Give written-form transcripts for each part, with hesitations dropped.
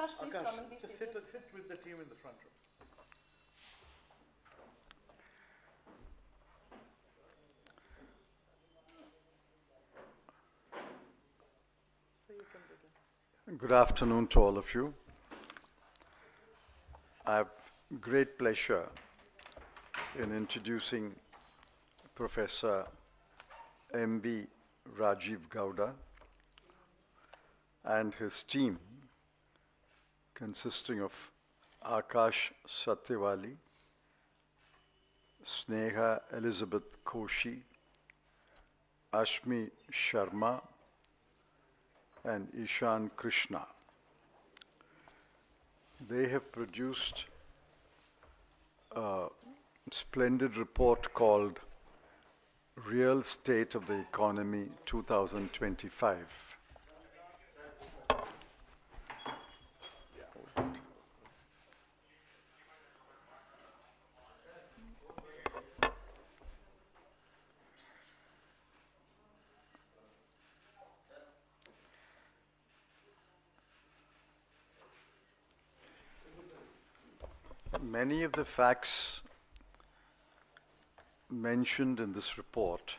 Akash, please come and be Just seated. sit with the team in the front row. So you can begin. Good afternoon to all of you. I have great pleasure in introducing Professor M.V. Rajiv Gowda and his team, consisting of Akash Satyavali, Sneha Elizabeth Koshi, Ashmi Sharma, and Ishan Krishna. They have produced a splendid report called Real State of the Economy 2025. Many of the facts mentioned in this report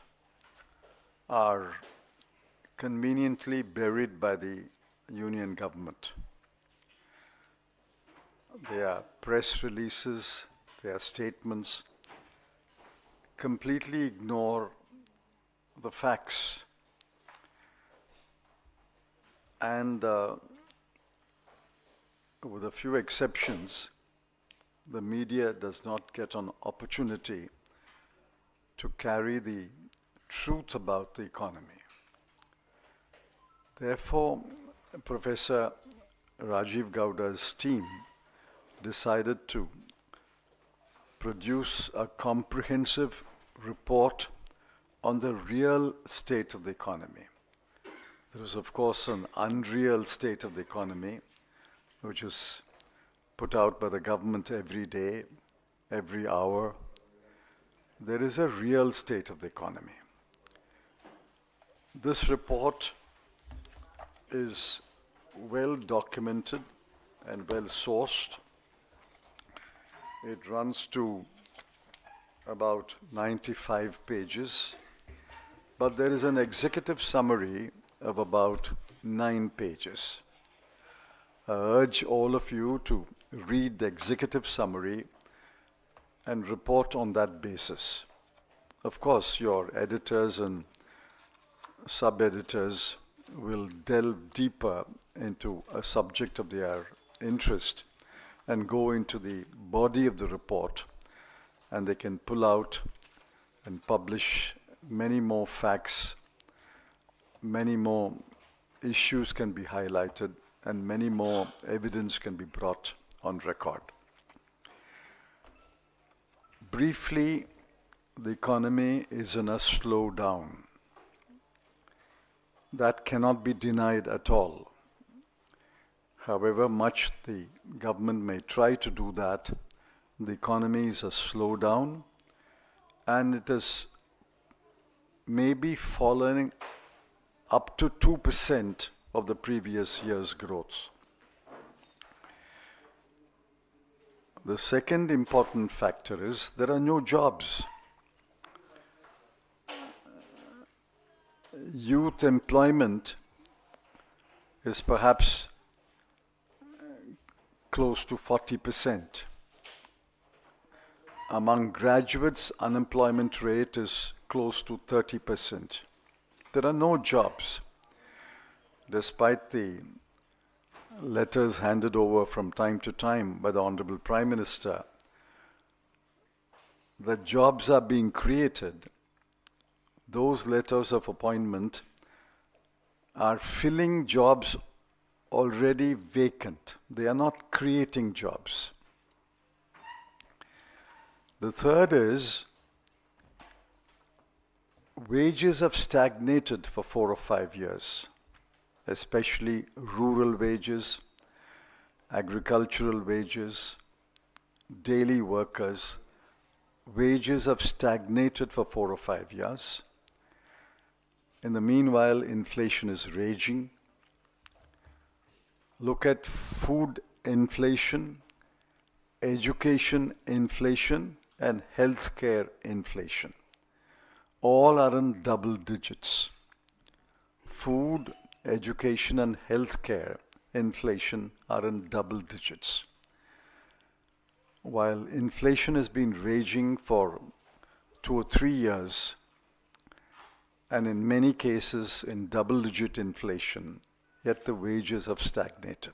are conveniently buried by the union government. They are press releases, they are statements, completely ignore the facts. And with a few exceptions, the media does not get an opportunity to carry the truth about the economy. Therefore, Professor Rajiv Gowda's team decided to produce a comprehensive report on the real state of the economy. There is, of course, an unreal state of the economy, which is put out by the government every day, every hour. There is a real state of the economy. This report is well documented and well sourced. It runs to about 95 pages, but there is an executive summary of about 9 pages. I urge all of you to read the executive summary and report on that basis. Of course, your editors and sub-editors will delve deeper into a subject of their interest and go into the body of the report, and they can pull out and publish many more facts, many more issues can be highlighted, and many more evidence can be brought on record. Briefly, the economy is in a slowdown. That cannot be denied at all. However much the government may try to do that, the economy is a slowdown, and it is maybe falling up to 2% of the previous year's growth. The second important factor is there are no jobs. Youth employment is perhaps close to 40%. Among graduates, unemployment rate is close to 30%. There are no jobs. Despite the letters handed over from time to time by the Honorable Prime Minister, the jobs are being created. Those letters of appointment are filling jobs already vacant. They are not creating jobs. The third is wages have stagnated for 4 or 5 years, especially rural wages, agricultural wages, daily workers. Wages have stagnated for 4 or 5 years. In the meanwhile, inflation is raging. look at food inflation, education inflation, and healthcare inflation. All are in double digits. Food, education, and healthcare inflation are in double digits. While inflation has been raging for 2 or 3 years, and in many cases in double-digit inflation, yet the wages have stagnated.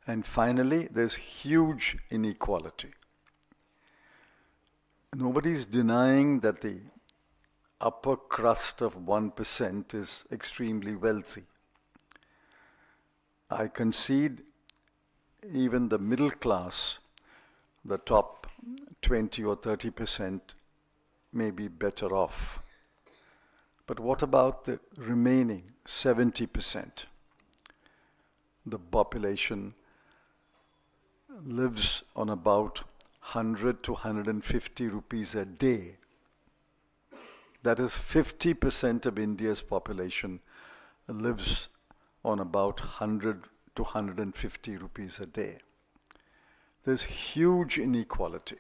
And finally, there's huge inequality. Nobody's denying that the upper crust of 1% is extremely wealthy. I concede even the middle class, the top 20 or 30% may be better off. But what about the remaining 70%? The population lives on about 100 to 150 rupees a day. That is 50% of India's population lives on about 100 to 150 rupees a day. There's huge inequality.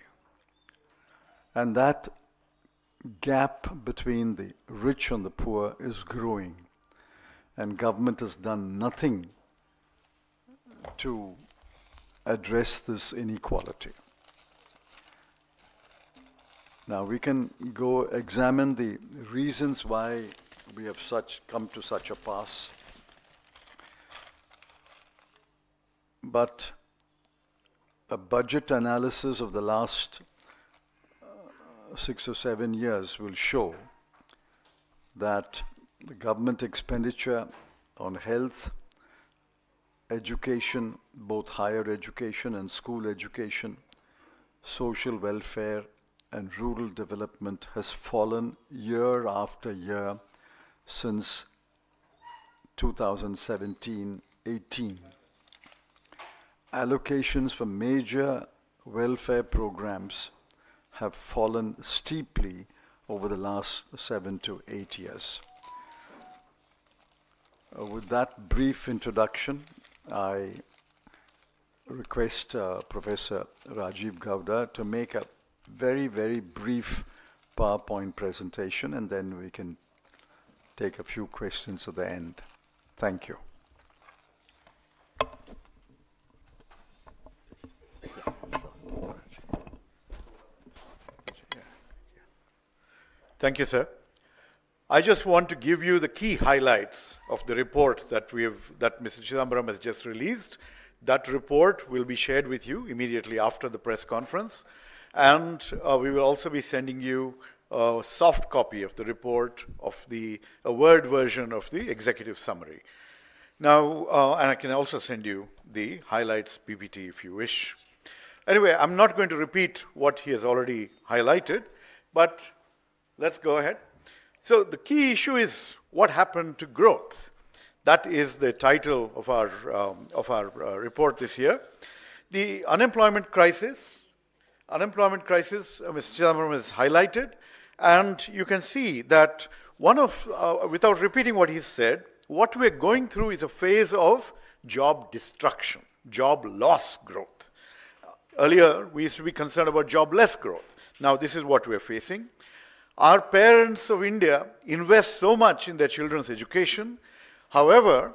And that gap between the rich and the poor is growing. And government has done nothing to address this inequality. Now we can go examine the reasons why we have come to such a pass. But a budget analysis of the last 6 or 7 years will show that the government expenditure on health, education, both higher education and school education, social welfare, and rural development has fallen year after year since 2017-18. Allocations for major welfare programs have fallen steeply over the last 7 to 8 years. With that brief introduction, I request Professor Rajiv Gowda to make a very, very brief PowerPoint presentation, and then we can take a few questions at the end. Thank you. Thank you, sir. I just want to give you the key highlights of the report that Mr. Chidambaram has just released. That report will be shared with you immediately after the press conference. And we will also be sending you a soft copy of the report, of a Word version of the executive summary. Now, and I can also send you the highlights PPT if you wish. Anyway, I'm not going to repeat what he has already highlighted, but let's go ahead. So the key issue is what happened to growth. That is the title of our report this year. The unemployment crisis, Mr. Chidambaram has highlighted, and you can see that without repeating what he said, what we're going through is a phase of job destruction, job loss growth. Earlier, we used to be concerned about jobless growth. Now, this is what we're facing. Our parents of India invest so much in their children's education. However,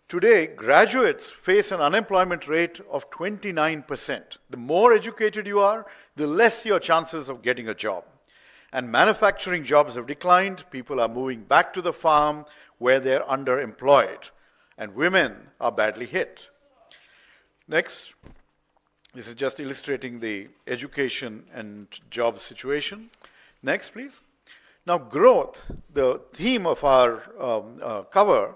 today, graduates face an unemployment rate of 29%. The more educated you are, the less your chances of getting a job. And manufacturing jobs have declined. People are moving back to the farm where they're underemployed. And women are badly hit. Next. This is just illustrating the education and job situation. Next, please. Now, growth, the theme of our cover,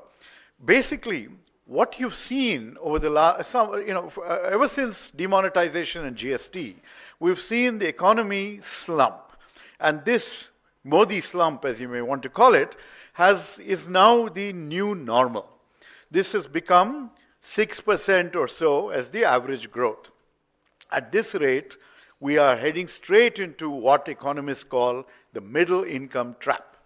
basically, what you've seen over the last, ever since demonetization and GST, we've seen the economy slump. And this Modi slump, as you may want to call it, is now the new normal. This has become 6% or so as the average growth. At this rate, we are heading straight into what economists call the middle income trap.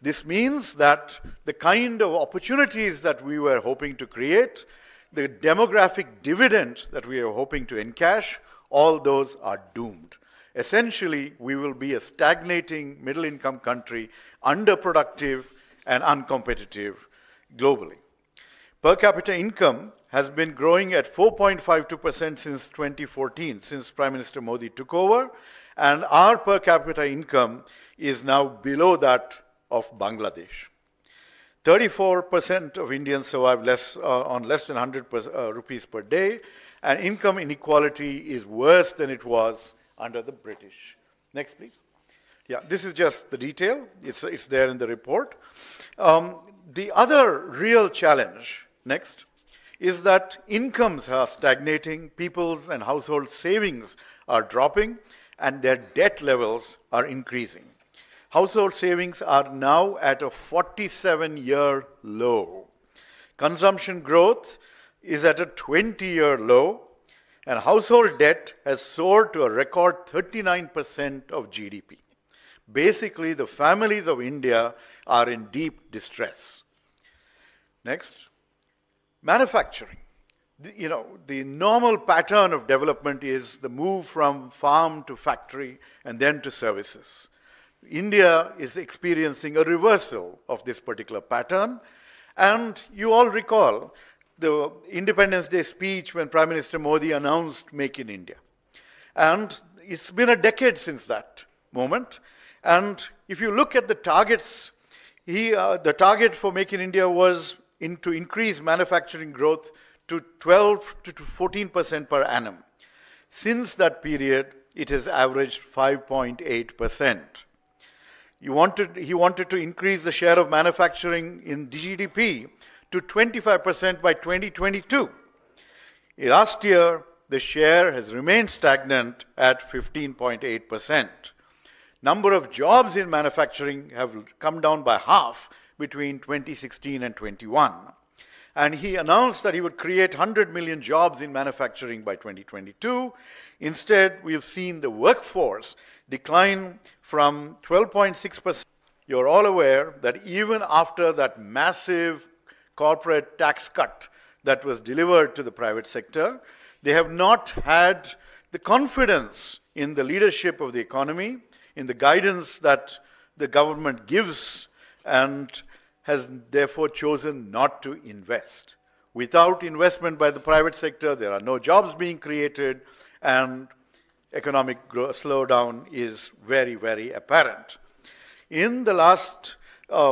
This means that the kind of opportunities that we were hoping to create, the demographic dividend that we are hoping to encash, all those are doomed. Essentially, we will be a stagnating middle-income country, underproductive and uncompetitive globally. Per capita income has been growing at 4.52% since 2014, since Prime Minister Modi took over, and our per capita income is now below that of Bangladesh. 34% of Indians survive on less than 100 rupees per day, and income inequality is worse than it was under the British. Next, please. Yeah, this is just the detail. It's there in the report. The other real challenge, next, is that incomes are stagnating, people's and household savings are dropping, and their debt levels are increasing. Household savings are now at a 47-year low. Consumption growth is at a 20-year low, and household debt has soared to a record 39% of GDP. Basically, the families of India are in deep distress. Next, manufacturing. The normal pattern of development is the move from farm to factory and then to services. India is experiencing a reversal of this particular pattern, and you all recall the Independence Day speech when Prime Minister Modi announced Make in India. And it's been a decade since that moment, and if you look at the targets, the target for Make in India was to increase manufacturing growth to 12 to 14% per annum. Since that period, it has averaged 5.8%. He wanted to increase the share of manufacturing in GDP to 25% by 2022. Last year, the share has remained stagnant at 15.8%. Number of jobs in manufacturing have come down by half between 2016 and 21. And he announced that he would create 100 million jobs in manufacturing by 2022. Instead, we've seen the workforce decline from 12.6%. You're all aware that even after that massive corporate tax cut that was delivered to the private sector, they have not had the confidence in the leadership of the economy, in the guidance that the government gives, and has therefore chosen not to invest. Without investment by the private sector, there are no jobs being created, and economic slowdown is very, very apparent. In the last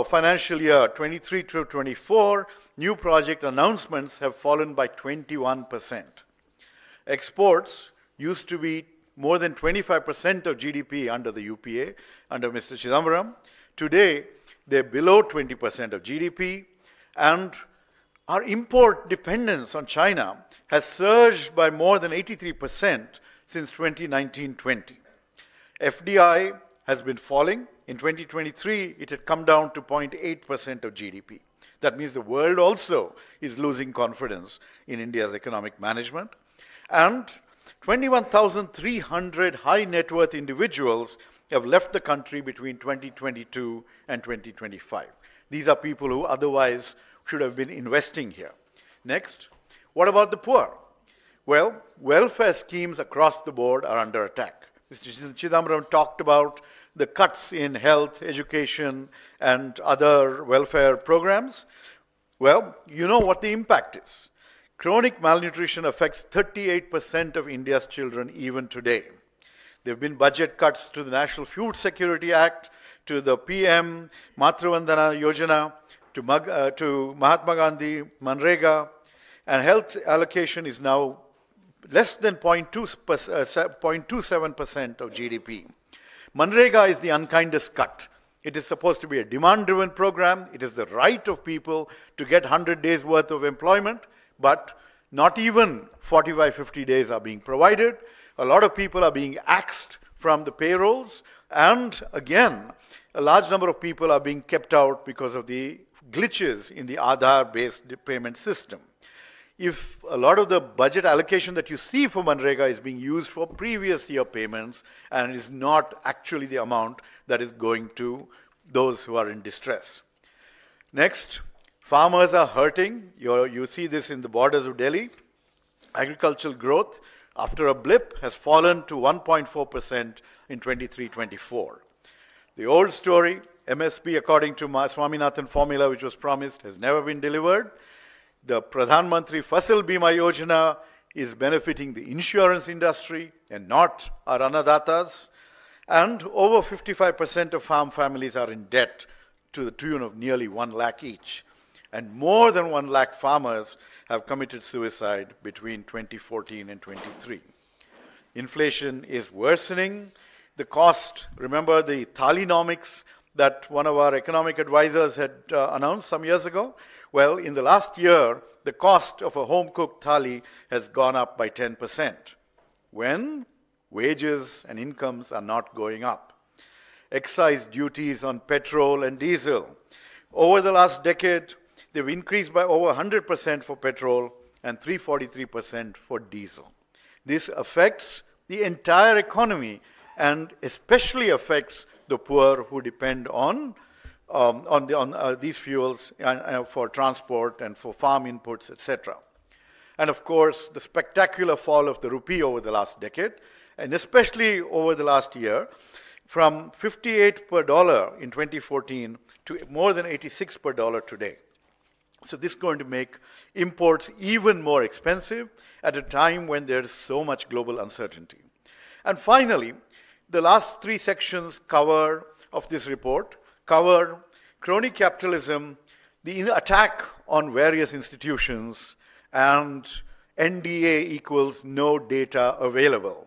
financial year, 23 to 24, new project announcements have fallen by 21%. Exports used to be more than 25% of GDP under the UPA, under Mr. Chidambaram. Today, they're below 20% of GDP, and our import dependence on China has surged by more than 83% since 2019-20. FDI has been falling. In 2023, it had come down to 0.8% of GDP. That means the world also is losing confidence in India's economic management. And 21,300 high net worth individuals have left the country between 2022 and 2025. These are people who otherwise should have been investing here. Next, what about the poor? Well, welfare schemes across the board are under attack. Mr. Chidambaram talked about the cuts in health, education, and other welfare programs. Well, you know what the impact is. Chronic malnutrition affects 38% of India's children even today. There have been budget cuts to the National Food Security Act, to the PM Matru Vandana Yojana, to Mahatma Gandhi, Manrega, and health allocation is now less than 0.27% of GDP. Manrega is the unkindest cut. It is supposed to be a demand-driven program. It is the right of people to get 100 days worth of employment, but not even 45, 50 days are being provided. A lot of people are being axed from the payrolls, and again, a large number of people are being kept out because of the glitches in the Aadhaar-based payment system. If a lot of the budget allocation that you see for Manrega is being used for previous year payments and is not actually the amount that is going to those who are in distress. Next, farmers are hurting. You see this in the borders of Delhi. Agricultural growth, after a blip, has fallen to 1.4% in 23-24. The old story, MSP according to Swaminathan formula, which was promised, has never been delivered. The Pradhan Mantri Fasal Bima Yojana is benefiting the insurance industry and not our annadatas. And over 55% of farm families are in debt to the tune of nearly 1 lakh each. And more than 1 lakh farmers have committed suicide between 2014 and 23. Inflation is worsening. The cost, remember the Thalinomics that one of our economic advisors had announced some years ago? Well, in the last year, the cost of a home-cooked thali has gone up by 10%. When wages and incomes are not going up. Excise duties on petrol and diesel. Over the last decade, they've increased by over 100% for petrol and 343% for diesel. This affects the entire economy and especially affects the poor who depend on these fuels for transport and for farm inputs, etc. And of course, the spectacular fall of the rupee over the last decade, and especially over the last year, from 58 per dollar in 2014 to more than 86 per dollar today. So this is going to make imports even more expensive at a time when there is so much global uncertainty. And finally, the last 3 sections of this report cover crony capitalism, the attack on various institutions, and NDA equals no data available.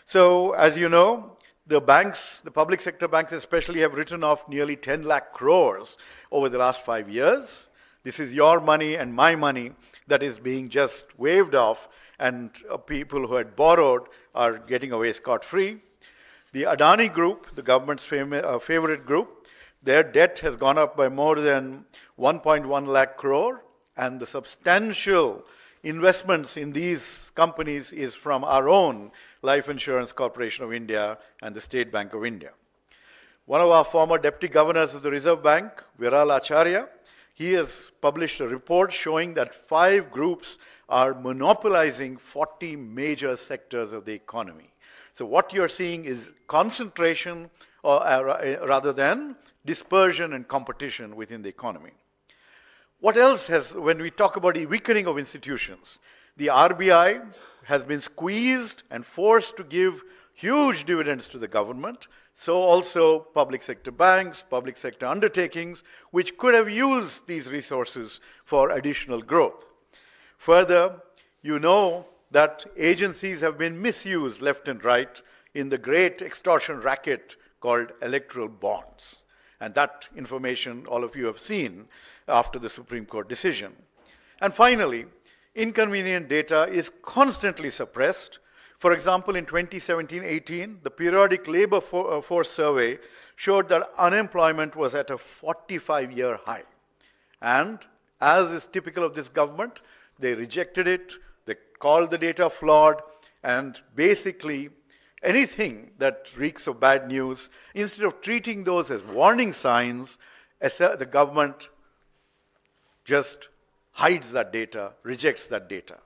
So, as you know, the banks, the public sector banks especially, have written off nearly 10 lakh crores over the last 5 years. This is your money and my money that is being just waved off, and people who had borrowed are getting away scot-free. The Adani Group, the government's favorite group, their debt has gone up by more than 1.1 lakh crore, and the substantial investments in these companies is from our own Life Insurance Corporation of India and the State Bank of India. One of our former deputy governors of the Reserve Bank, Viral Acharya, he has published a report showing that 5 groups are monopolizing 40 major sectors of the economy. So what you're seeing is concentration rather than dispersion and competition within the economy. What else has, when we talk about the weakening of institutions, the RBI has been squeezed and forced to give huge dividends to the government, so also public sector banks, public sector undertakings, which could have used these resources for additional growth. Further, you know that agencies have been misused left and right in the great extortion racket called electoral bonds. And that information all of you have seen after the Supreme Court decision. And finally, inconvenient data is constantly suppressed. For example, in 2017-18, the periodic labor force survey showed that unemployment was at a 45-year high. And as is typical of this government, they rejected it, they called the data flawed, and basically anything that reeks of bad news, instead of treating those as warning signs, the government just hides that data, rejects that data.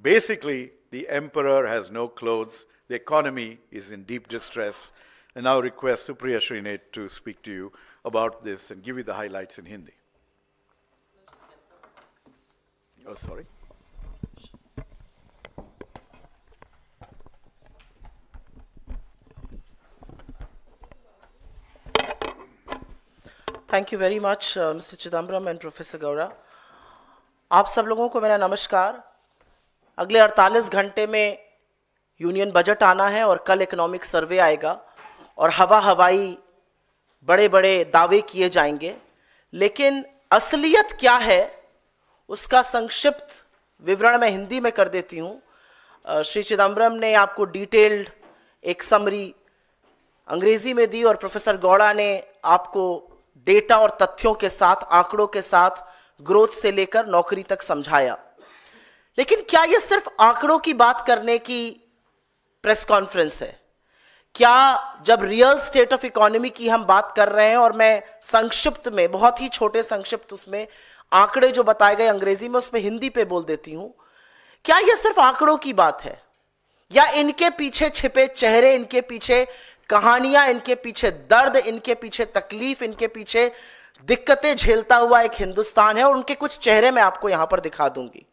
Basically, the emperor has no clothes, the economy is in deep distress, and now request Supriya Srinath to speak to you about this and give you the highlights in Hindi. Oh, sorry. Thank you very much, Mr. Chidambaram and Professor Gowda. आप सब लोगों को मेरा नमस्कार। अगले 48 घंटे में union budget आना है और कल इकोनॉमिक सर्वे आएगा और हवाई बड़े बड़े दावे किए जाएंगे, लेकिन असलियत क्या है उसका संक्षिप्त विवरण मैं हिंदी में कर देती हूँ। श्री चिदम्बरम ने आपको डिटेल्ड एक समरी अंग्रेजी में दी और प्रोफेसर गौड़ा ने आपको डेटा और तथ्यों के साथ, आंकड़ों के साथ ग्रोथ से लेकर नौकरी तक समझाया। लेकिन क्या यह सिर्फ आंकड़ों की बात करने की प्रेस कॉन्फ्रेंस है? क्या जब रियल स्टेट ऑफ इकोनॉमी की हम बात कर रहे हैं, और मैं संक्षिप्त में, बहुत ही छोटे संक्षिप्त उसमें आंकड़े जो बताए गए अंग्रेजी में, उसमें हिंदी पे बोल देती हूं, क्या यह सिर्फ आंकड़ों की बात है या इनके पीछे छिपे चेहरे, इनके पीछे कहानियां, इनके पीछे दर्द, इनके पीछे तकलीफ, इनके पीछे दिक्कतें झेलता हुआ एक हिंदुस्तान है? और उनके कुछ चेहरे मैं आपको यहां पर दिखा दूंगी।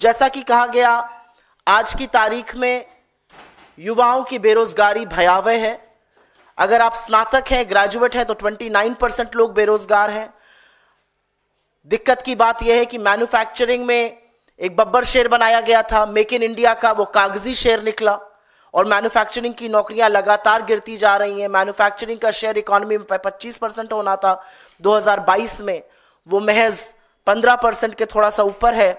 जैसा कि कहा गया, आज की तारीख में युवाओं की बेरोजगारी भयावह है। अगर आप स्नातक हैं, ग्रेजुएट हैं, तो 29% लोग बेरोजगार हैं। दिक्कत की बात यह है कि मैन्युफैक्चरिंग में एक बब्बर शेर बनाया गया था, मेक इन इंडिया का, वो कागजी शेर निकला और मैन्युफैक्चरिंग की नौकरियां लगातार गिरती जा रही हैं। मैन्युफैक्चरिंग का शेयर इकोनॉमी में 25% होना था 2022 में, वो महज 15% के थोड़ा सा ऊपर है।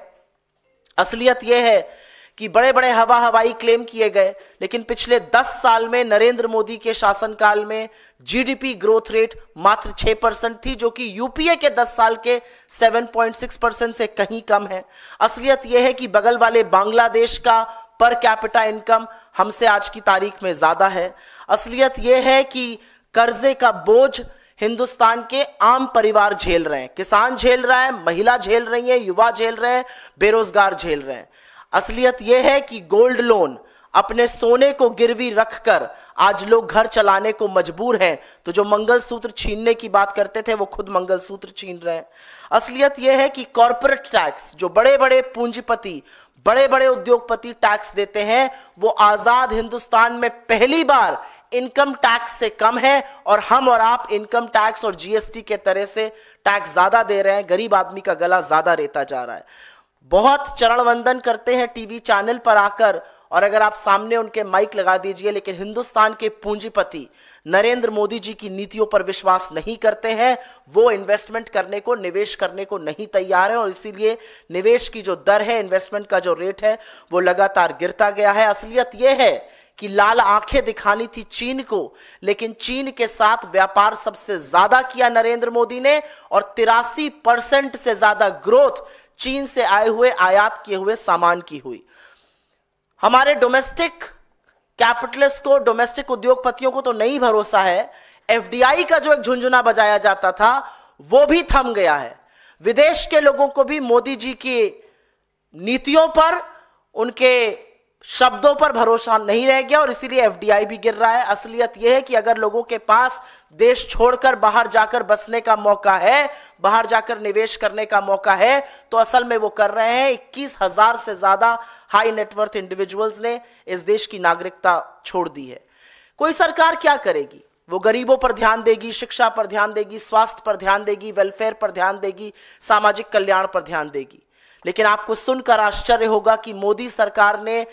असलियत यह है कि बड़े बड़े हवाई क्लेम किए गए, लेकिन पिछले 10 साल में नरेंद्र मोदी के शासनकाल में जीडीपी ग्रोथ रेट मात्र 6% थी, जो कि यूपीए के 10 साल के 7.6% से कहीं कम है। असलियत यह है कि बगल वाले बांग्लादेश का पर कैपिटा इनकम हमसे आज की तारीख में ज्यादा है। असलियत यह है कि कर्जे का बोझ हिंदुस्तान के आम परिवार झेल रहे हैं, किसान झेल रहा है, महिला झेल रही है, युवा झेल रहे हैं, बेरोजगार झेल रहे हैं। असलियत यह है कि गोल्ड लोन, अपने सोने को गिरवी रखकर आज लोग घर चलाने को मजबूर हैं, तो जो मंगलसूत्र छीनने की बात करते थे वो खुद मंगलसूत्र छीन रहे हैं। असलियत यह है कि कॉर्पोरेट टैक्स, जो बड़े बड़े पूंजीपति, बड़े बड़े उद्योगपति टैक्स देते हैं, वो आजाद हिंदुस्तान में पहली बार इनकम टैक्स से कम है, और हम और आप इनकम टैक्स और जीएसटी के तरह से टैक्स ज्यादा दे रहे हैं। गरीब आदमी का गला ज्यादा रेता जा रहा है। बहुत चरण वंदन करते हैं टीवी चैनल पर आकर, और अगर आप सामने उनके माइक लगा दीजिए, लेकिन हिंदुस्तान के पूंजीपति नरेंद्र मोदी जी की नीतियों पर विश्वास नहीं करते हैं। वो इन्वेस्टमेंट करने को, निवेश करने को नहीं तैयार है, और इसीलिए निवेश की जो दर है, इन्वेस्टमेंट का जो रेट है, वो लगातार गिरता गया है। असलियत यह है कि लाल आंखें दिखानी थी चीन को, लेकिन चीन के साथ व्यापार सबसे ज्यादा किया नरेंद्र मोदी ने, और 83% से ज्यादा ग्रोथ चीन से आए हुए, आयात किए हुए सामान की हुई। हमारे डोमेस्टिक कैपिटलिस्ट को, डोमेस्टिक उद्योगपतियों को तो नहीं भरोसा है। एफडीआई का जो एक झुंझुना बजाया जाता था वो भी थम गया है। विदेश के लोगों को भी मोदी जी की नीतियों पर, उनके शब्दों पर भरोसा नहीं रह गया, और इसीलिए एफडीआई भी गिर रहा है। असलियत यह है कि अगर लोगों के पास देश छोड़कर बाहर जाकर बसने का मौका है, बाहर जाकर निवेश करने का मौका है, तो असल में वो कर रहे हैं। 21,000 से ज्यादा हाई नेटवर्थ इंडिविजुअल्स ने इस देश की नागरिकता छोड़ दी है। कोई सरकार क्या करेगी? वो गरीबों पर ध्यान देगी, शिक्षा पर ध्यान देगी, स्वास्थ्य पर ध्यान देगी, वेलफेयर पर ध्यान देगी, सामाजिक कल्याण पर ध्यान देगी। लेकिन आपको सुनकर आश्चर्य होगा कि मोदी सरकार ने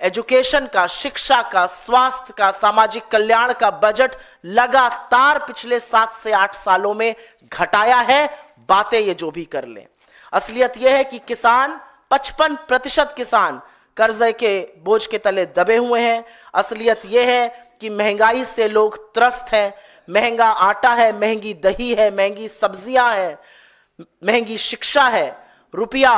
एजुकेशन का, शिक्षा का, स्वास्थ्य का, सामाजिक कल्याण का बजट लगातार पिछले 7 से 8 सालों में घटाया है, बातें ये जो भी कर लें। असलियत यह है कि किसान, 55% किसान कर्जे के बोझ के तले दबे हुए हैं। असलियत यह है कि महंगाई से लोग त्रस्त हैं। महंगा आटा है, महंगी दही है, महंगी सब्जियां हैं, महंगी शिक्षा है। रुपया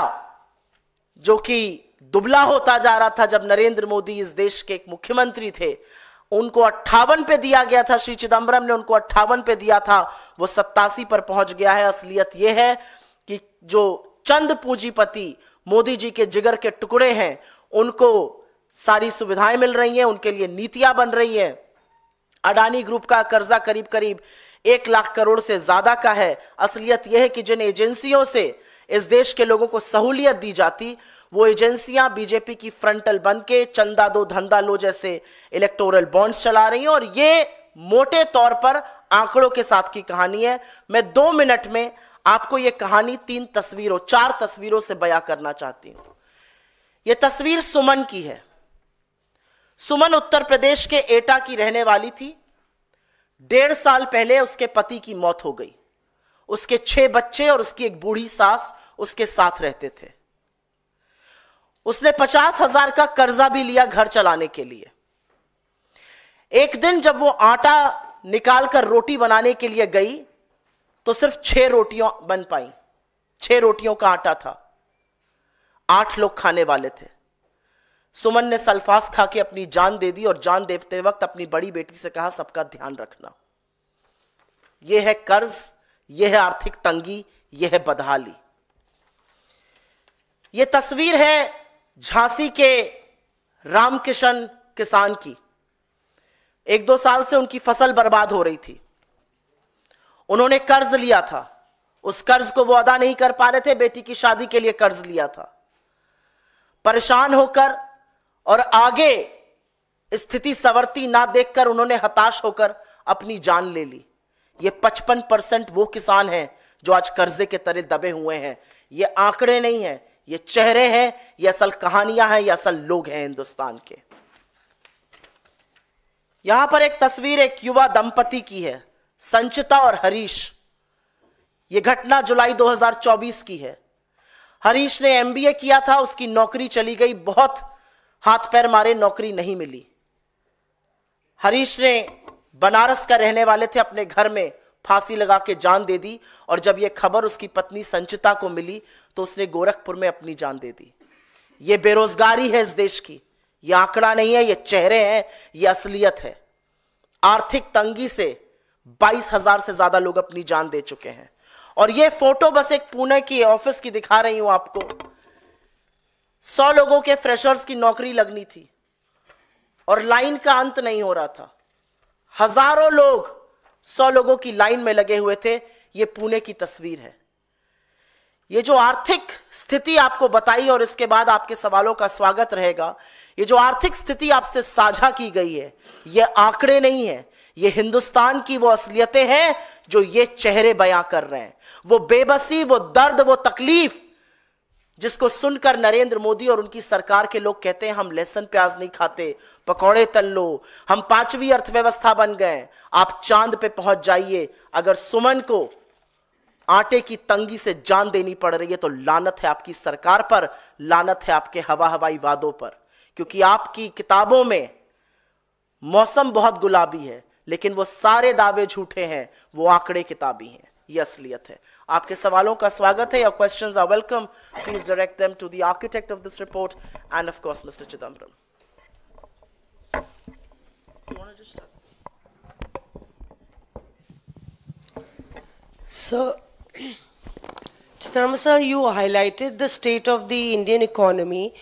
जो कि दुबला होता जा रहा था जब नरेंद्र मोदी इस देश के एक मुख्यमंत्री थे, उनको 58 पे दिया गया था, श्री चिदम्बरम ने उनको 58 पे दिया था, वो 87 पर पहुंच गया है। असलियत यह है कि जो चंद पूंजीपति मोदी जी के जिगर के टुकड़े हैं, उनको सारी सुविधाएं मिल रही हैं, उनके लिए नीतियां बन रही हैं। अडानी ग्रुप का कर्जा करीब करीब 1 लाख करोड़ से ज्यादा का है। असलियत यह है कि जिन एजेंसियों से इस देश के लोगों को सहूलियत दी जाती, वो एजेंसियां बीजेपी की फ्रंटल बन के चंदा दो धंधा लो जैसे इलेक्टोरल बॉन्ड्स चला रही हैं, और ये मोटे तौर पर आंकड़ों के साथ की कहानी है। मैं 2 मिनट में आपको ये कहानी 4 तस्वीरों से बयां करना चाहती हूं। यह तस्वीर सुमन की है। सुमन उत्तर प्रदेश के एटा की रहने वाली थी। 1.5 साल पहले उसके पति की मौत हो गई। उसके 6 बच्चे और उसकी एक बूढ़ी सास उसके साथ रहते थे। उसने 50,000 का कर्जा भी लिया घर चलाने के लिए। एक दिन जब वो आटा निकालकर रोटी बनाने के लिए गई तो सिर्फ 6 रोटियां बन पाई। 6 रोटियों का आटा था, 8 लोग खाने वाले थे। सुमन ने सल्फास खा के अपनी जान दे दी और जान देते वक्त अपनी बड़ी बेटी से कहा सबका ध्यान रखना। यह है कर्ज, यह है आर्थिक तंगी, यह है बदहाली। यह तस्वीर है झांसी के रामकिशन किसान की। 1-2 साल से उनकी फसल बर्बाद हो रही थी। उन्होंने कर्ज लिया था, उस कर्ज को वो अदा नहीं कर पा रहे थे, बेटी की शादी के लिए कर्ज लिया था। परेशान होकर और आगे स्थिति संवरती ना देखकर उन्होंने हताश होकर अपनी जान ले ली। ये 55% वो किसान हैं जो आज कर्जे के तले दबे हुए हैं। ये आंकड़े नहीं हैं, ये चेहरे हैं, ये असल कहानियां हैं, ये असल लोग हैं हिंदुस्तान के। यहां पर एक तस्वीर एक युवा दंपति की है, संचिता और हरीश। यह घटना जुलाई 2024 की है। हरीश ने एमबीए किया था, उसकी नौकरी चली गई, बहुत हाथ पैर मारे, नौकरी नहीं मिली। हरीश ने बनारस का रहने वाले थे, अपने घर में फांसी लगा के जान दे दी और जब यह खबर उसकी पत्नी संचिता को मिली तो उसने गोरखपुर में अपनी जान दे दी। यह बेरोजगारी है इस देश की, यह आंकड़ा नहीं है, यह चेहरे हैं, यह असलियत है। आर्थिक तंगी से 22,000 से ज्यादा लोग अपनी जान दे चुके हैं। और यह फोटो बस एक पुणे की ऑफिस की दिखा रही हूं आपको। 100 लोगों के फ्रेशर्स की नौकरी लगनी थी और लाइन का अंत नहीं हो रहा था। हजारों लोग 100 लोगों की लाइन में लगे हुए थे। यह पुणे की तस्वीर है। ये जो आर्थिक स्थिति आपको बताई और इसके बाद आपके सवालों का स्वागत रहेगा। ये जो आर्थिक स्थिति आपसे साझा की गई है, ये आंकड़े नहीं है, ये हिंदुस्तान की वो असलियतें हैं जो ये चेहरे बयां कर रहे हैं। वो बेबसी, वो दर्द, वो तकलीफ जिसको सुनकर नरेंद्र मोदी और उनकी सरकार के लोग कहते हैं हम लहसुन प्याज नहीं खाते, पकौड़े तल लो, हम 5वीं अर्थव्यवस्था बन गए, आप चांद पे पहुंच जाइए। अगर सुमन को आटे की तंगी से जान देनी पड़ रही है तो लानत है आपकी सरकार पर, लानत है आपके हवाई वादों पर। क्योंकि आपकी किताबों में मौसम बहुत गुलाबी है, लेकिन वो सारे दावे झूठे हैं, वो आंकड़े किताबी हैं, ये असलियत है। आपके सवालों का स्वागत है। Your questions are welcome. Please direct them to the architect of this report and of course Mr. Chidambaram. You want to just start this? So, Chidambaram sir, you highlighted the state of the Indian economy.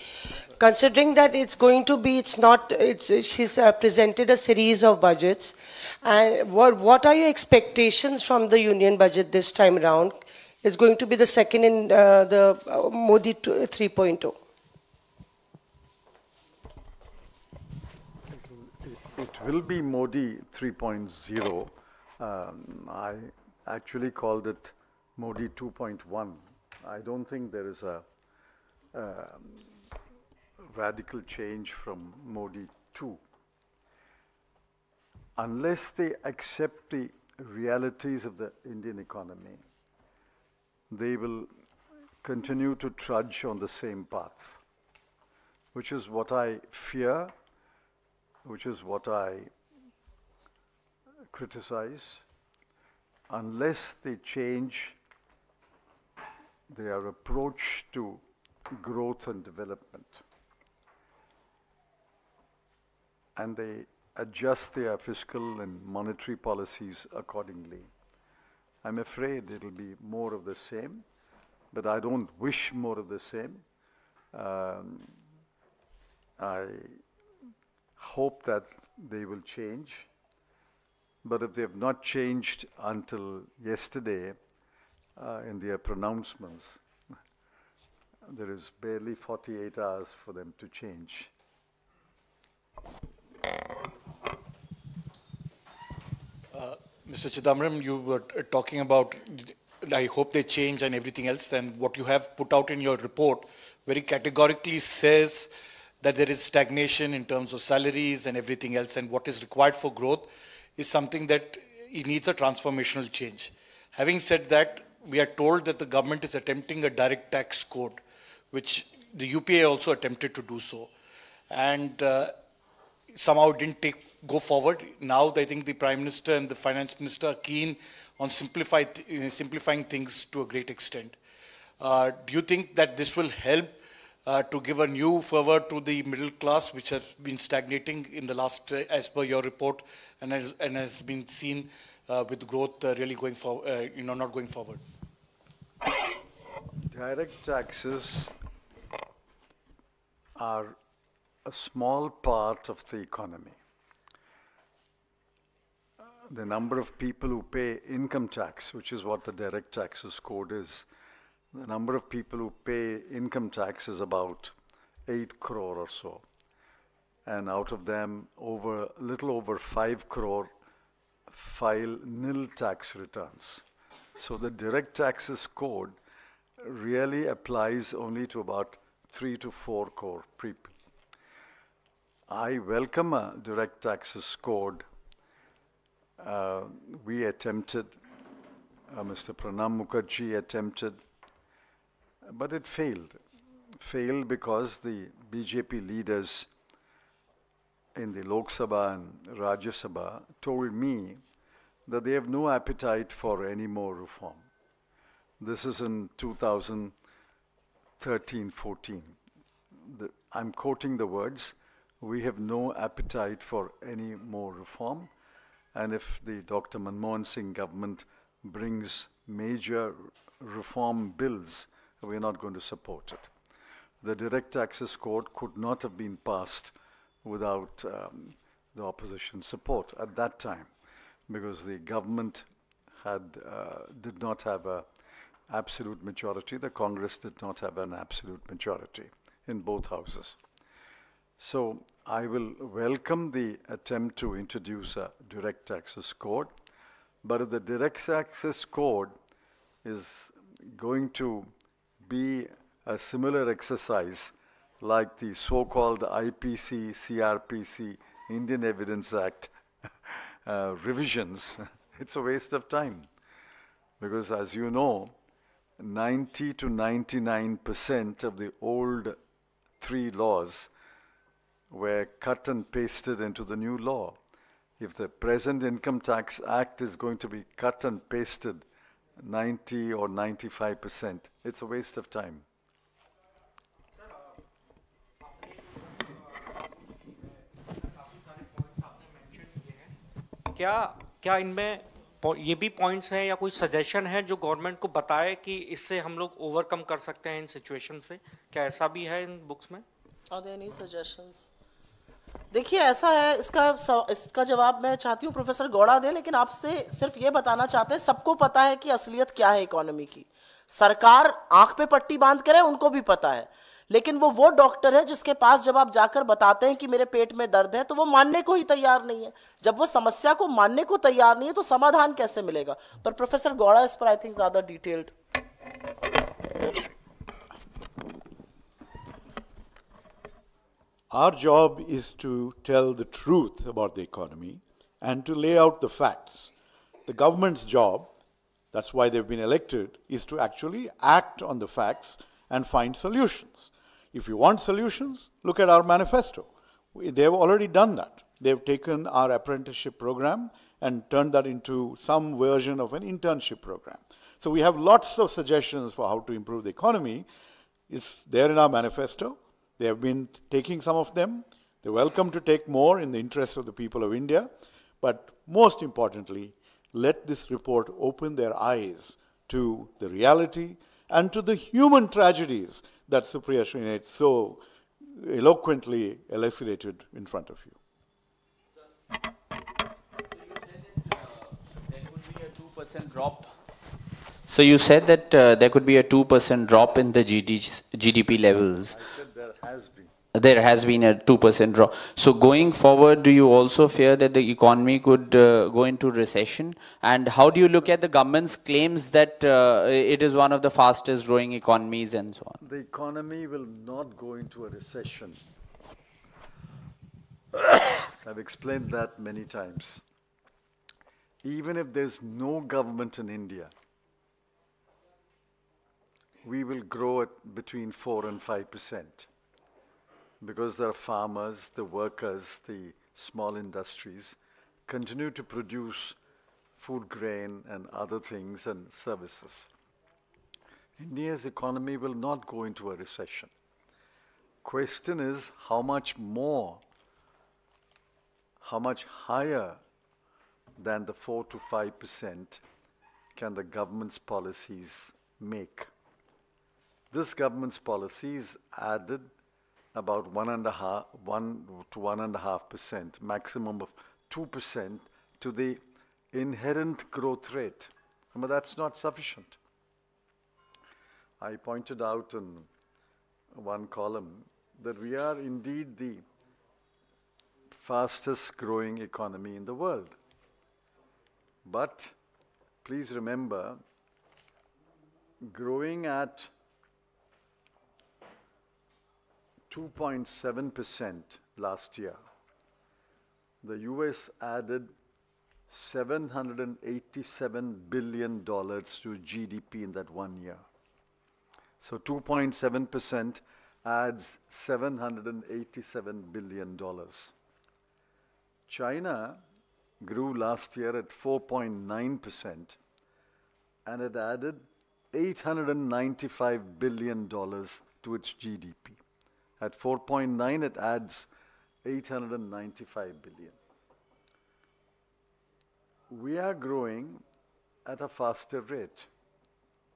Considering that it's going to be, she's presented a series of budgets. And what are your expectations from the union budget this time around? It's going to be the second in the Modi 3.0. It will be Modi 3.0. I actually called it Modi 2.1. I don't think there is a radical change from Modi 2. Unless they accept the realities of the Indian economy, they will continue to trudge on the same path, which is what I fear, which is what I criticize. Unless they change their approach to growth and development, and they adjust their fiscal and monetary policies accordingly, I'm afraid it'll be more of the same, but I don't wish more of the same. I hope that they will change, but if they have not changed until yesterday in their pronouncements, there is barely 48 hours for them to change. Mr. Chidambaram, you were talking about, I hope they change and everything else, and what you have put out in your report very categorically says that there is stagnation in terms of salaries and everything else, and what is required for growth is something that it needs a transformational change. Having said that, we are told that the government is attempting a direct tax code, which the UPA also attempted to do so, and somehow didn't go forward. Now I think the Prime Minister and the Finance Minister are keen on simplifying things to a great extent. Do you think that this will help to give a new fervor to the middle class, which has been stagnating in the last, as per your report, and has been seen with growth really going forward, not going forward? Direct taxes are a small part of the economy. The number of people who pay income tax, which is what the direct taxes code is, the number of people who pay income tax is about 8 crore or so. And out of them, little over 5 crore file nil tax returns. So the direct taxes code really applies only to about 3 to 4 crore people. I welcome a direct taxes code. We attempted, Mr. Pranab Mukherjee attempted, but it failed. Failed because the BJP leaders in the Lok Sabha and Rajya Sabha told me that they have no appetite for any more reform. This is in 2013-14. I'm quoting the words, we have no appetite for any more reform. And if the Dr. Manmohan Singh government brings major reform bills, we're not going to support it. The direct taxes code could not have been passed without the opposition support at that time, because the government did not have an absolute majority. The Congress did not have an absolute majority in both houses. So I will welcome the attempt to introduce a direct taxes code, but if the direct taxes code is going to be a similar exercise like the so-called IPC, CRPC, Indian Evidence Act revisions, it's a waste of time. Because as you know, 90 to 99% of the old 3 laws were cut and pasted into the new law. If the present Income Tax Act is going to be cut and pasted 90 or 95%, it's a waste of time. क्या इनमें ये भी points हैं या कोई suggestion है जो government को बताए कि इससे हम लोग ओवरकम कर सकते हैं इन सिचुएशन से? क्या ऐसा भी है इन बुक्स में? Are there any suggestions? देखिए ऐसा है, इसका जवाब मैं चाहती हूँ प्रोफेसर गौड़ा दे, लेकिन आपसे सिर्फ ये बताना चाहते हैं, सबको पता है कि असलियत क्या है इकोनॉमी की। सरकार आंख पे पट्टी बांध करे, उनको भी पता है, लेकिन वो डॉक्टर है जिसके पास जब आप जाकर बताते हैं कि मेरे पेट में दर्द है, तो वो मानने को ही तैयार नहीं है। जब वो समस्या को मानने को तैयार नहीं है तो समाधान कैसे मिलेगा? पर प्रोफेसर गौड़ा इस पर आई थिंक ज्यादा detailed. Our job is to tell the truth about the economy and to lay out the facts. The government's job, that's why they've been elected, is to actually act on the facts and find solutions. If you want solutions, look at our manifesto. They've already done that. They've taken our apprenticeship program and turned that into some version of an internship program. So we have lots of suggestions for how to improve the economy. It's there in our manifesto. They have been taking some of them. They're welcome to take more in the interest of the people of India. But most importantly, let this report open their eyes to the reality and to the human tragedies that Supriya Srinath so eloquently elucidated in front of you. So you said that there could be a 2% drop in the GDP levels. I said there has been. There has been a 2% drop. So going forward, do you also fear that the economy could go into recession? And how do you look at the government's claims that it is one of the fastest growing economies and so on? The economy will not go into a recession. I've explained that many times. Even if there's no government in India, we will grow at between 4 and 5%. Because the farmers, the workers, the small industries continue to produce food grain and other things and services. India's economy will not go into a recession. question is how much more, how much higher than the 4 to 5% can the government's policies make. This government's policies added about 1 to 1.5%, maximum of 2% to the inherent growth rate. But that's not sufficient. I pointed out in one column that we are indeed the fastest growing economy in the world. But please remember, growing at 2.7% last year, the US added $787 billion to GDP in that 1 year. So 2.7% adds $787 billion. China grew last year at 4.9% and it added $895 billion to its GDP. At 4.9, it adds $895 billion. We are growing at a faster rate.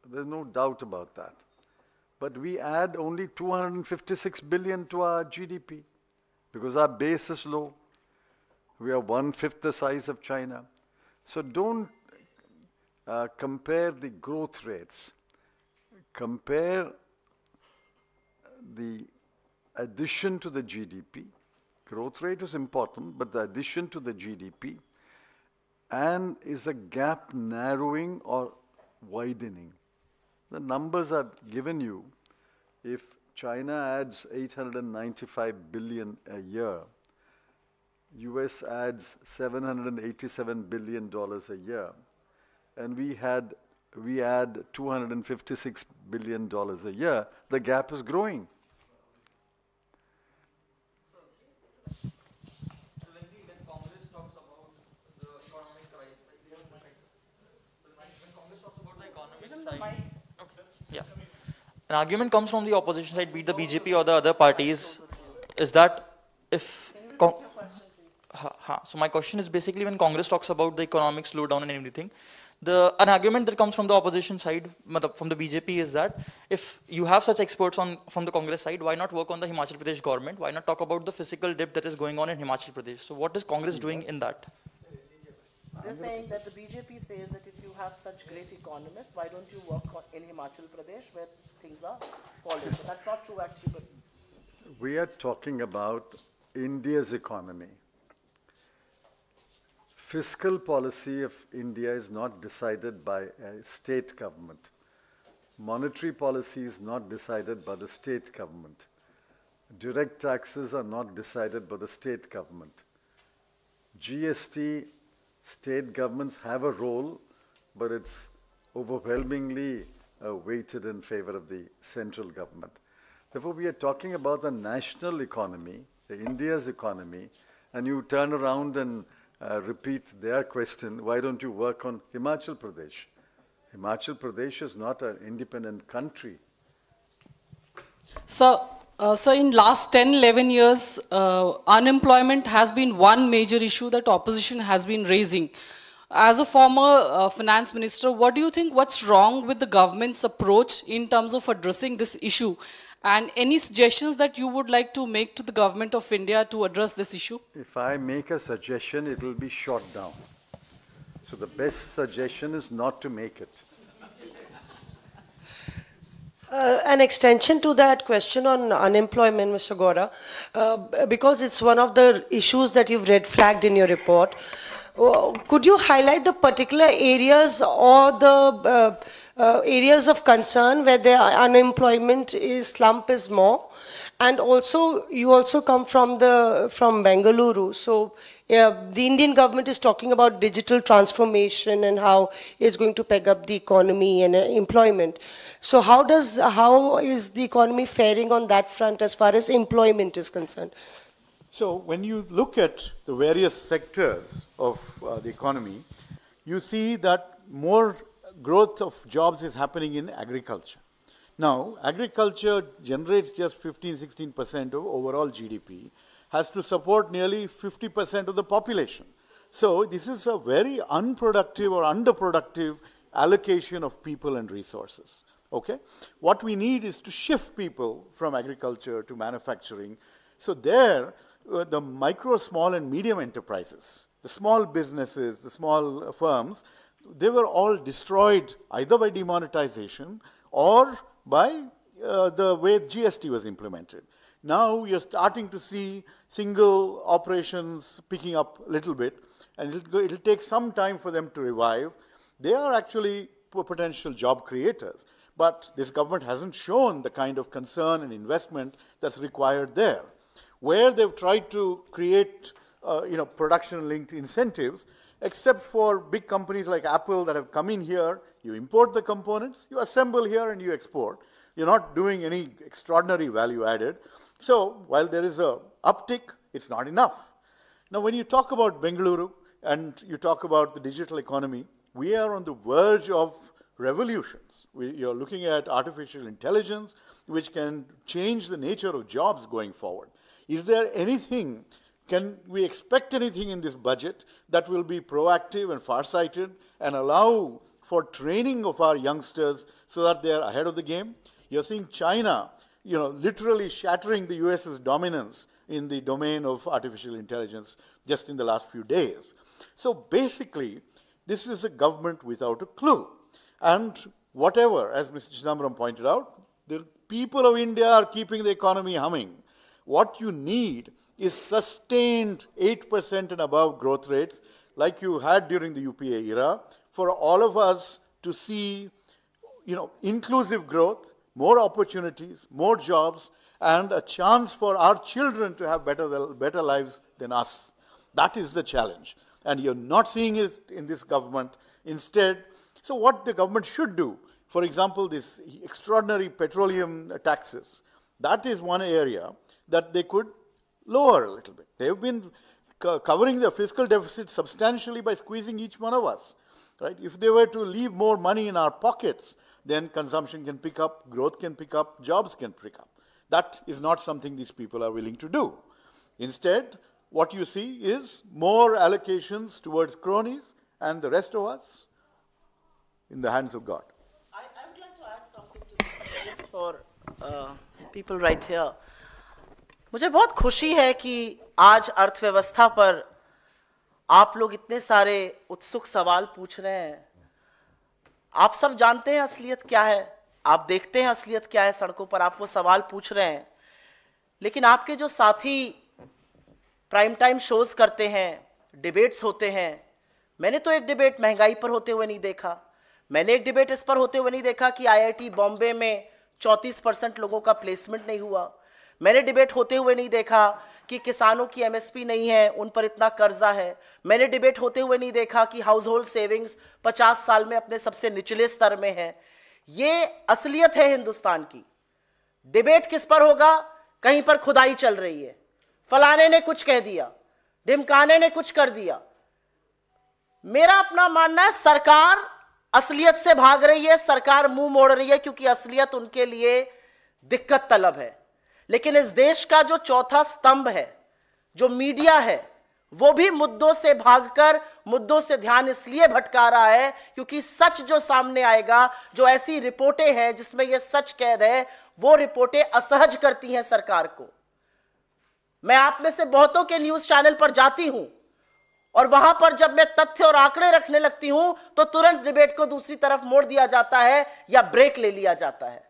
There's no doubt about that. But we add only $256 billion to our GDP because our base is low. We are 1/5 the size of China. So don't compare the growth rates. Compare the addition to the GDP. Growth rate is important, but the addition to the GDP, and is the gap narrowing or widening? The numbers are given you. If China adds $895 billion a year, US adds $787 billion a year, and we add $256 billion a year, the gap is growing. Yeah. An argument comes from the opposition side, be it the BJP or the other parties, is that if... So my question is basically when Congress talks about the economic slowdown and everything, an argument that comes from the opposition side, from the BJP, is that if you have such experts from the Congress side, why not work on the Himachal Pradesh government? Why not talk about the physical dip that is going on in Himachal Pradesh? So what is Congress doing in that? They're saying that the BJP says that if you have such great economists, why don't you work in Himachal Pradesh where things are falling? But that's not true actually. But we are talking about India's economy. Fiscal policy of India is not decided by a state government. Monetary policy is not decided by the state government. Direct taxes are not decided by the state government. GST, state governments have a role, but it's overwhelmingly weighted in favor of the central government. Therefore, we are talking about the national economy, India's economy, and you turn around and repeat their question, why don't you work on Himachal Pradesh? Himachal Pradesh is not an independent country. So in last 10, 11 years, unemployment has been one major issue that opposition has been raising. As a former finance minister, what do you think, what's wrong with the government's approach in terms of addressing this issue? And any suggestions that you would like to make to the government of India to address this issue? If I make a suggestion, it will be shot down. So the best suggestion is not to make it. An extension to that question on unemployment, Mr. Gaura, because it's one of the issues that you've red flagged in your report. Could you highlight the particular areas or the areas of concern where the unemployment slump is more? And also, you also come from Bengaluru. So the Indian government is talking about digital transformation and how it's going to peg up the economy and employment. So how is the economy faring on that front as far as employment is concerned? So when you look at the various sectors of the economy, you see that more growth of jobs is happening in agriculture. Now, agriculture generates just 15-16% of overall GDP, has to support nearly 50% of the population. So this is a very unproductive or underproductive allocation of people and resources. Okay? What we need is to shift people from agriculture to manufacturing. So there, the micro, small, and medium enterprises, the small businesses, the small firms, they were all destroyed either by demonetization or by the way GST was implemented. Now you're starting to see single operations picking up a little bit, and it'll take some time for them to revive. They are actually potential job creators, but this government hasn't shown the kind of concern and investment that's required there. Where they've tried to create production-linked incentives, except for big companies like Apple that have come in here, you import the components, you assemble here and you export. You're not doing any extraordinary value added. So while there is an uptick, it's not enough. Now when you talk about Bengaluru and you talk about the digital economy, we are on the verge of revolutions. You're looking at artificial intelligence, which can change the nature of jobs going forward. Is there anything, can we expect anything in this budget that will be proactive and farsighted and allow for training of our youngsters so that they're ahead of the game? You're seeing China, literally shattering the US's dominance in the domain of artificial intelligence just in the last few days. So basically, this is a government without a clue. And whatever, as Mr. Chidambaram pointed out, the people of India are keeping the economy humming. What you need is sustained 8% and above growth rates like you had during the UPA era for all of us to see, inclusive growth, more opportunities, more jobs, and a chance for our children to have better lives than us. That is the challenge. And you're not seeing it in this government. Instead, so what the government should do, for example, this extraordinary petroleum taxes, that is one area that they could lower a little bit. They've been covering the fiscal deficit substantially by squeezing each one of us. Right? If they were to leave more money in our pockets, then consumption can pick up, growth can pick up, jobs can pick up. That is not something these people are willing to do. Instead, what you see is more allocations towards cronies and the rest of us in the hands of God. I would like to add something to this, just for people right here. मुझे बहुत खुशी है कि आज अर्थव्यवस्था पर आप लोग इतने सारे उत्सुक सवाल पूछ रहे हैं. आप सब जानते हैं असलियत क्या है, आप देखते हैं असलियत क्या है सड़कों पर, आप वो सवाल पूछ रहे हैं. लेकिन आपके जो साथी प्राइम टाइम शोज करते हैं, डिबेट्स होते हैं, मैंने तो एक डिबेट महंगाई पर होते हुए नहीं देखा. मैंने एक डिबेट इस पर होते हुए नहीं देखा कि आईआईटी बॉम्बे में 34% लोगों का प्लेसमेंट नहीं हुआ. मैंने डिबेट होते हुए नहीं देखा कि किसानों की एमएसपी नहीं है, उन पर इतना कर्जा है. मैंने डिबेट होते हुए नहीं देखा कि हाउस होल्ड सेविंग्स 50 साल में अपने सबसे निचले स्तर में है. ये असलियत है हिंदुस्तान की. डिबेट किस पर होगा? कहीं पर खुदाई चल रही है, फलाने ने कुछ कह दिया, ढिमकाने ने कुछ कर दिया. मेरा अपना मानना है सरकार असलियत से भाग रही है, सरकार मुंह मोड़ रही है क्योंकि असलियत उनके लिए दिक्कत तलब है. लेकिन इस देश का जो चौथा स्तंभ है, जो मीडिया है, वो भी मुद्दों से भागकर मुद्दों से ध्यान इसलिए भटका रहा है क्योंकि सच जो सामने आएगा, जो ऐसी रिपोर्टें हैं जिसमें यह सच कैद है, वो रिपोर्टें असहज करती हैं सरकार को. मैं आप में से बहुतों के न्यूज चैनल पर जाती हूं और वहां पर जब मैं तथ्य और आंकड़े रखने लगती हूं तो तुरंत डिबेट को दूसरी तरफ मोड़ दिया जाता है या ब्रेक ले लिया जाता है.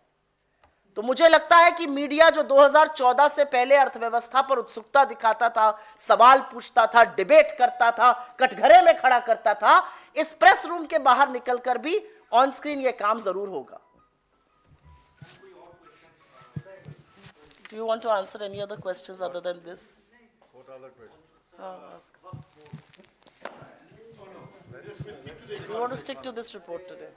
तो मुझे लगता है कि मीडिया जो 2014 से पहले अर्थव्यवस्था पर उत्सुकता दिखाता था, सवाल पूछता था, डिबेट करता था, कटघरे में खड़ा करता था, इस प्रेस रूम के बाहर निकलकर भी ऑन स्क्रीन यह काम जरूर होगा. Do you want to answer any other questions other than this? What other questions? Ask. We want to stick to this report today.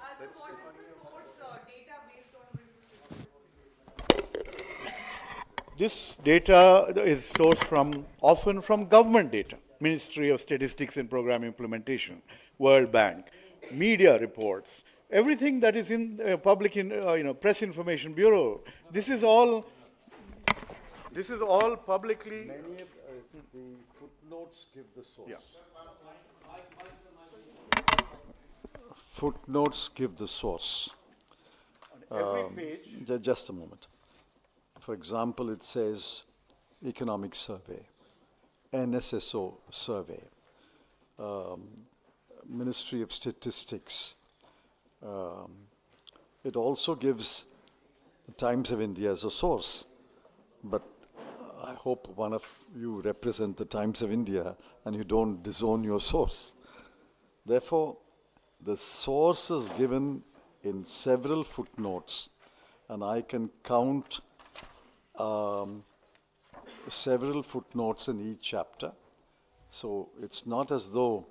This data is sourced often from government data, Ministry of Statistics and Program Implementation, World Bank, media reports, everything that is in public, Press Information Bureau. This is all publicly. Many of the footnotes give the source. Yeah. Footnotes give the source. Every page. Just a moment. For example, it says Economic Survey, NSSO Survey, Ministry of Statistics. It also gives the Times of India as a source, but I hope one of you represent the Times of India and you don't disown your source. Therefore, the source is given in several footnotes, and I can count several footnotes in each chapter. So it's not as though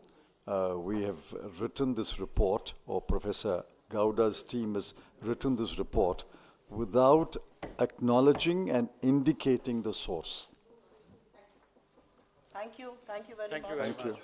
we have written this report, or Professor Gowda's team has written this report without acknowledging and indicating the source. Thank you very much. Thank you very much. Thank you.